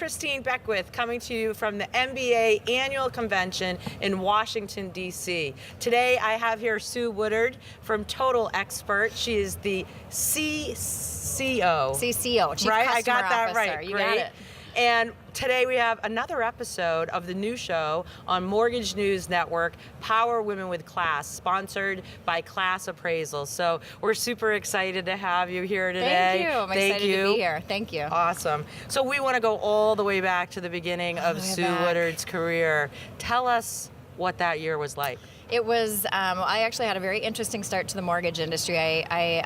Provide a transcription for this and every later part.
Christine Beckwith coming to you from the MBA annual convention in Washington, D.C. Today I have here Sue Woodard from Total Expert. She is the CCO. Chief right? Customer I got that Officer. right. You Great. got it. And today we have another episode of the new show on Mortgage News Network, Power Women with Class, sponsored by Class Appraisal. So we're super excited to have you here today. Thank you. I'm excited to be here. Thank you. Awesome. So we want to go all the way back to the beginning of Sue Woodard's career. Tell us what that year was like. It was, I actually had a very interesting start to the mortgage industry. I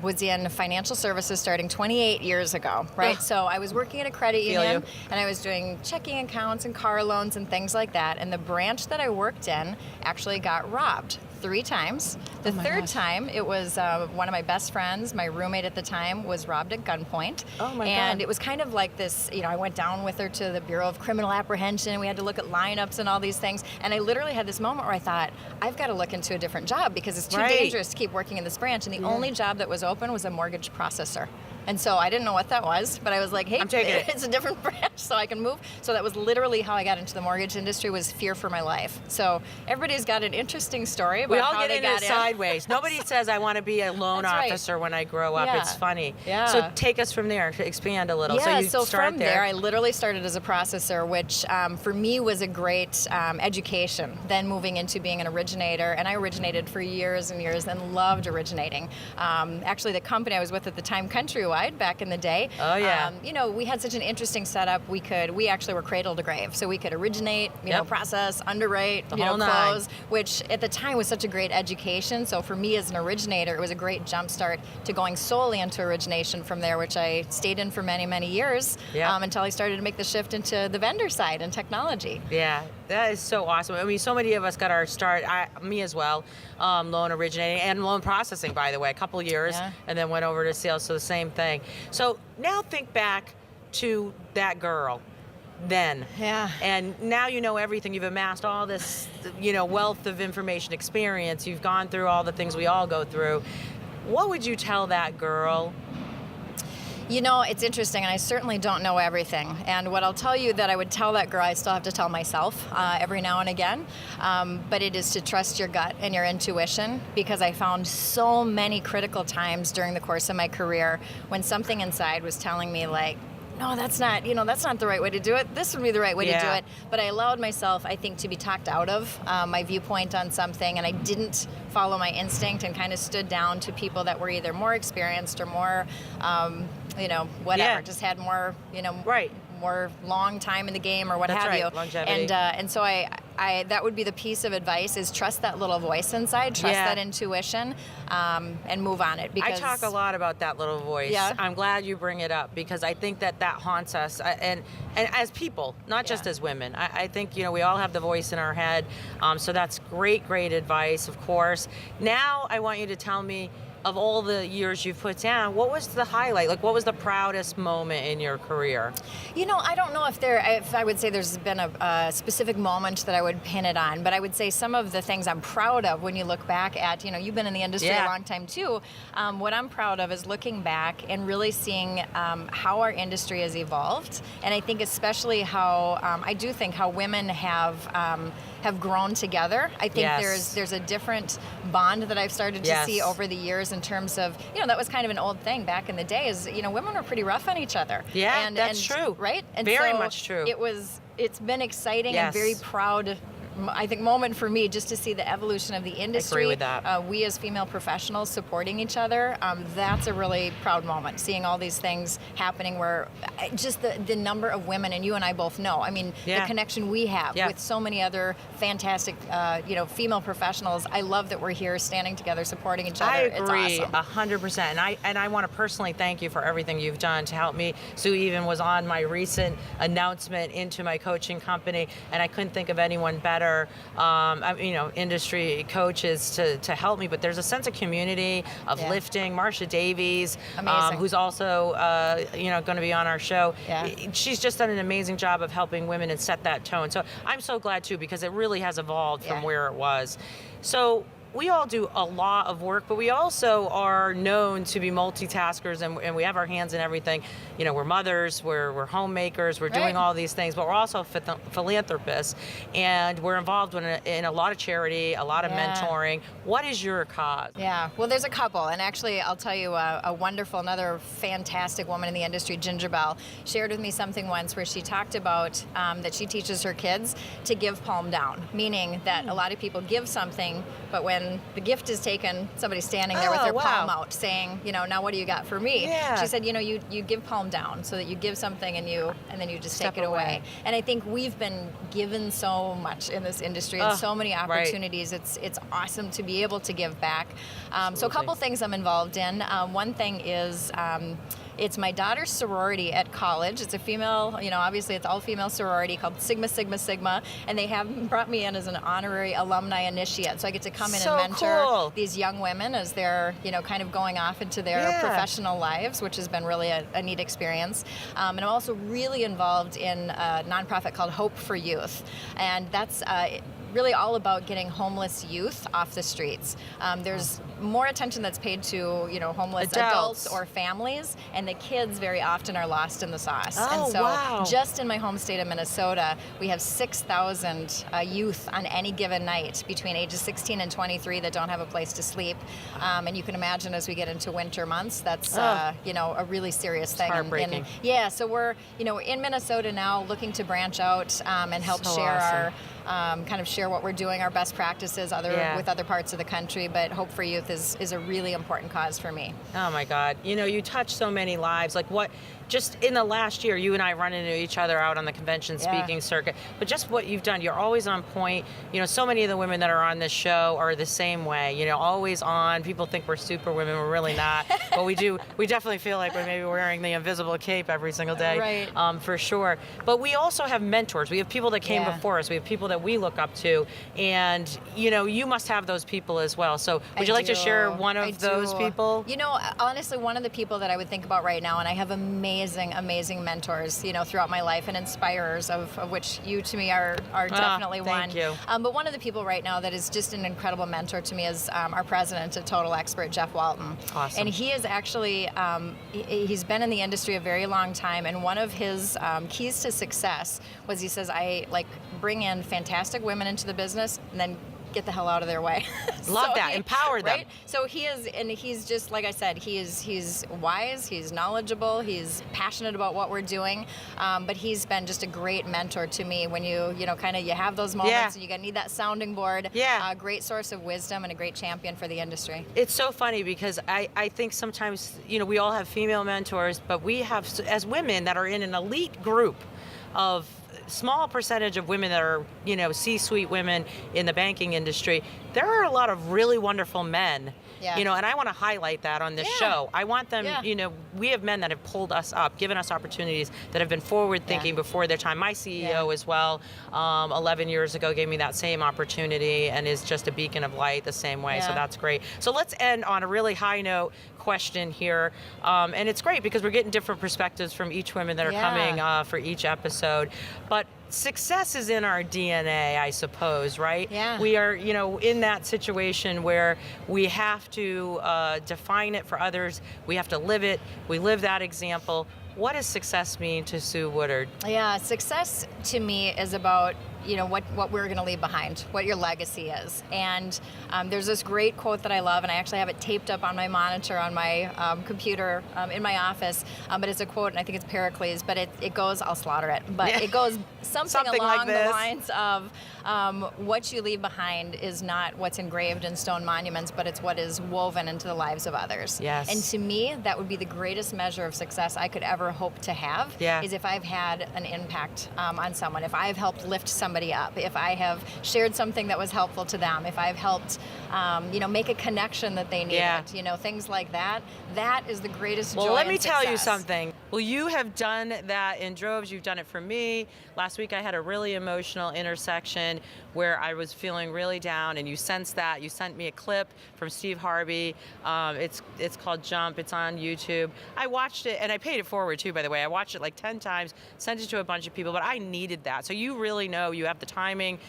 was in financial services starting 28 years ago, right? So I was working at a credit union and I was doing checking accounts and car loans and things like that. And the branch that I worked in actually got robbed 3 times. The third time, it was one of my best friends, my roommate at the time, was robbed at gunpoint. Oh my God. And it was kind of like this, I went down with her to the Bureau of Criminal Apprehension. We had to look at lineups and all these things. And I literally had this moment where I thought, I've got to look into a different job because it's too dangerous to keep working in this branch. And the only job that was open was a mortgage processor. And so I didn't know what that was, but I was like, hey, it's a different branch, so I can move. So that was literally how I got into the mortgage industry, was fear for my life. So everybody's got an interesting story about how they got in. We all get in it sideways. Nobody says, I want to be a loan officer when I grow up. It's funny. Yeah. So take us from there, to expand a little. Yeah, so from there, I literally started as a processor, which for me was a great education. Then moving into being an originator, and I originated for years and years and loved originating. Actually, the company I was with at the time, Countrywide, back in the day. Oh yeah. We had such an interesting setup. We actually were cradle to grave, so we could originate, process, underwrite, close, which at the time was such a great education. So for me as an originator, it was a great jump start to going solely into origination from there, which I stayed in for many, many years until I started to make the shift into the vendor side and technology. Yeah, that is so awesome. I mean, so many of us got our start, me as well, loan originating and loan processing, by the way, a couple years, and then went over to sales, so the same thing. So now think back to that girl then. Yeah. And now you know everything. You've amassed all this, wealth of information, experience. You've gone through all the things we all go through. What would you tell that girl? It's interesting, and I certainly don't know everything. And what I'll tell you that I would tell that girl, I still have to tell myself every now and again, but it is to trust your gut and your intuition, because I found so many critical times during the course of my career when something inside was telling me, like, no, that's not the right way to do it. This would be the right way to do it. But I allowed myself, I think, to be talked out of my viewpoint on something, and I didn't follow my instinct and kind of stood down to people that were either more experienced or more, whatever, just had more, more long time in the game or what have you. Longevity. And so I that would be the piece of advice, is trust that little voice inside, trust that intuition, and move on it. Because I talk a lot about that little voice. I'm glad you bring it up, because I think that haunts us, and as people, not just as women. I think, we all have the voice in our head, so that's great advice, of course. Now I want you to tell me, of all the years you've put down, what was the highlight? Like, what was the proudest moment in your career? I don't know if I would say there's been a specific moment that I would pin it on, but I would say some of the things I'm proud of when you look back at, you've been in the industry a long time too. What I'm proud of is looking back and really seeing how our industry has evolved. And I think especially how women have grown together. I think there's a different bond that I've started to see over the years, in terms of, that was kind of an old thing back in the day, is, women were pretty rough on each other. Yeah, that's true. Right? And very so much true. It's been exciting and very proud, I think, moment for me, just to see the evolution of the industry. I agree with that. We as female professionals supporting each other, that's a really proud moment, seeing all these things happening where just the number of women, and you and I both know, the connection we have with so many other fantastic, female professionals. I love that we're here standing together, supporting each other. I agree, it's awesome. 100%. And I want to personally thank you for everything you've done to help me. Sue even was on my recent announcement into my coaching company, and I couldn't think of anyone better, industry coaches to help me. But there's a sense of community, of lifting. Marsha Davies, who's also going to be on our show. She's just done an amazing job of helping women and set that tone. So I'm so glad too, because it really has evolved from where it was. So we all do a lot of work, but we also are known to be multitaskers, and we have our hands in everything. You know, we're mothers, we're homemakers, we're doing all these things, but we're also philanthropists, and we're involved in a lot of charity, a lot of mentoring. What is your cause? Yeah, well, there's a couple, and actually, I'll tell you, another fantastic woman in the industry, Ginger Bell, shared with me something once where she talked about that she teaches her kids to give palm down, meaning that a lot of people give something, but when the gift is taken, somebody's standing there with their palm out saying, you know, now what do you got for me? Yeah. She said, you know, you give palm down so that you give something and then you just take it away. And I think we've been given so much in this industry and so many opportunities. It's awesome to be able to give back. So a couple things I'm involved in. One thing is it's my daughter's sorority at college. It's a female, you know, obviously it's all female sorority called Sigma Sigma Sigma, and they have brought me in as an honorary alumni initiate. So I get to come in and mentor these young women as they're, you know, kind of going off into their professional lives, which has been really a neat experience. And I'm also really involved in a nonprofit called Hope for Youth, and that's really all about getting homeless youth off the streets. There's more attention that's paid to, you know, homeless adults or families, and the kids very often are lost in the sauce. And so just in my home state of Minnesota, we have 6,000 youth on any given night between ages 16 and 23 that don't have a place to sleep. And you can imagine as we get into winter months, that's, you know, a really serious thing. Heartbreaking. Yeah, so we're, you know, in Minnesota now looking to branch out and help share our kind of share what we're doing, our best practices with other parts of the country, but Hope for Youth is a really important cause for me. Oh my God. You know, you touch so many lives. Like what, just in the last year, you and I run into each other out on the convention speaking circuit, but just what you've done, you're always on point. You know, so many of the women that are on this show are the same way, you know, always on. People think we're super women, we're really not, but we definitely feel like we're maybe wearing the invisible cape every single day, for sure. But we also have mentors. We have people that came before us. We have people that we look up to, and, you know, you must have those people as well. So would you like to share one of those people? You know, honestly, one of the people that I would think about right now, and I have amazing mentors, you know, throughout my life, and inspirers, of which you to me are definitely one. Thank you. But one of the people right now that is just an incredible mentor to me is our president at Total Expert, Jeff Walton. Awesome. And he is actually, he's been in the industry a very long time, and one of his keys to success was he says, I bring in fantastic women into the business and then get the hell out of their way. Love that. Empower them. Right? So he's just, like I said, he's wise, he's knowledgeable, he's passionate about what we're doing, but he's been just a great mentor to me when you know, kind of you have those moments and you need that sounding board. A great source of wisdom and a great champion for the industry. It's so funny because I think sometimes, you know, we all have female mentors, but we have, as women that are in an elite group of small percentage of women that are, you know, C-suite women in the banking industry, there are a lot of really wonderful men. You know, and I want to highlight that on this show. I want them, you know, we have men that have pulled us up, given us opportunities, that have been forward thinking before their time. My CEO as well, 11 years ago, gave me that same opportunity and is just a beacon of light the same way. So that's great. So let's end on a really high note question here. And it's great because we're getting different perspectives from each women that are coming for each episode. But success is in our DNA, I suppose, right? We are, you know, in that situation where we have to define it for others. We have to live it. We live that example. What does success mean to Sue Woodard? Yeah, success to me is about, you know, what we're going to leave behind, what your legacy is. And there's this great quote that I love, and I actually have it taped up on my monitor on my computer in my office, but it's a quote, and I think it's Pericles, but it goes, I'll slaughter it, but it goes something along the lines of what you leave behind is not what's engraved in stone monuments, but it's what is woven into the lives of others. And to me, that would be the greatest measure of success I could ever hope to have, is if I've had an impact on someone, if I've helped lift somebody up, if I have shared something that was helpful to them, if I've helped, you know, make a connection that they needed, you know, things like that. That is the greatest joy. Well, let me tell you success. something. Well, you have done that in droves. You've done it for me. Last week I had a really emotional intersection where I was feeling really down, and you sensed that. You sent me a clip from Steve Harvey. It's called Jump. It's on YouTube. I watched it, and I paid it forward too, by the way. I watched it like 10 times, sent it to a bunch of people, but I needed that. So you really know, you have the timing.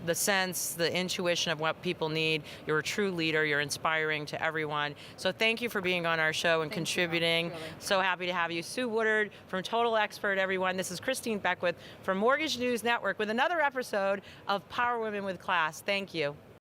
the sense, the intuition of what people need. You're a true leader. You're inspiring to everyone. So thank you for being on our show and contributing. Really. So happy to have you. Sue Woodard from Total Expert, everyone. This is Christine Beckwith from Mortgage News Network with another episode of Power Women with Class. Thank you.